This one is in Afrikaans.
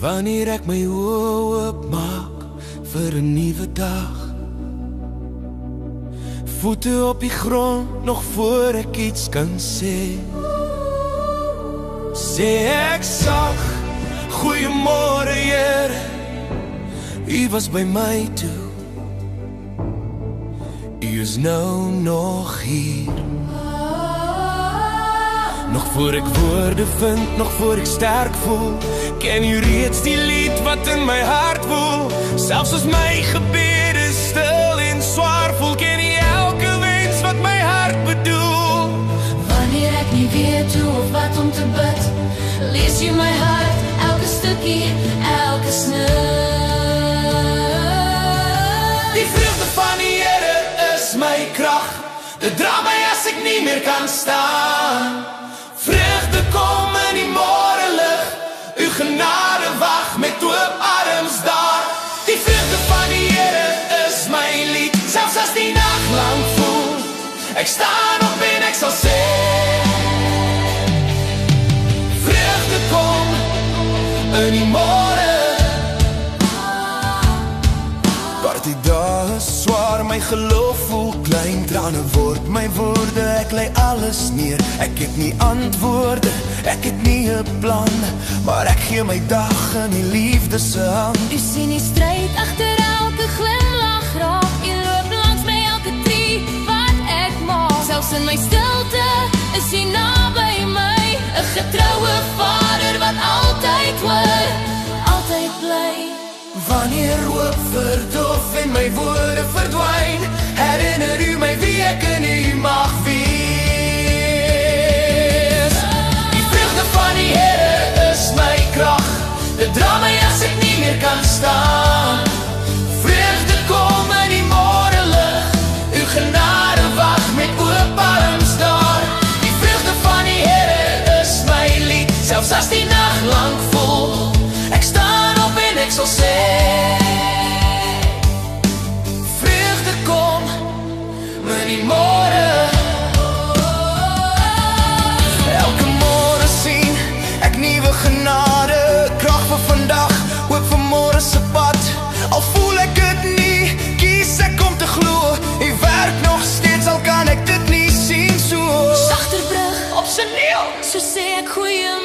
Wanneer ek my oë oopmaak vir 'n nuwe dag, voete op die grond nog voor ek iets kan sê. Sê ek sag, goeiemôre Here, U was by my toe, U is nou nog hier. Nog voor ek woorde vind, nog voor ek sterk voel, ken U reeds die lied wat in my hart woel. Selfs as my gebede stil en swaar voel, ken U elke wens wat my hart bedoel. Wanneer ek nie weet hoe of wat om te bid, lees U my hart, elke stukkie, elke snit. Die vreugde van die Here is my krag, dit dra my as ek nie meer kan staan. Vreugde kom in die môrelig, U genade wag met oop arms daar. Die vreugde van die Here is my lied, selfs as die nag lang voel, ek staan op en ek sal sê. Vreugde kom in die môre. Die dag is swaar, my geloof voel klein, trane word my woorde, ek lei alles neer. Ek het nie antwoorde, ek het nie 'n plan, maar ek gee my dag in die liefde se hand. U sien die stryd agter elke glimlach raak, U loop langs my elke tree wat ek maak. Selfs in my stilte is U naby my, 'n getroue Vader wat altyd hoor, altyd bly. Wanneer hoop verdof en my woorde verdwyn, herinner U my wie ek in U mag wees. Die vreugde van die Here is my krag, dit dra my as ek nie meer kan staan. Vreugde kom in die môrelig, U genade wag met oop arms daar. Die vreugde van die Here is my lied, selfs as die nag lank vol, ek staan op en ek sal sê. Vreugde kom in die môre. Elke môre sien ek nuwe genade, krag vir vandag, hoop vir môre se pad. Al voel ek dit nie, kies ek om te glo, U werk nog steeds, al kan ek dit nie sien so. Sagter brug op sy neel, so sê ek goeie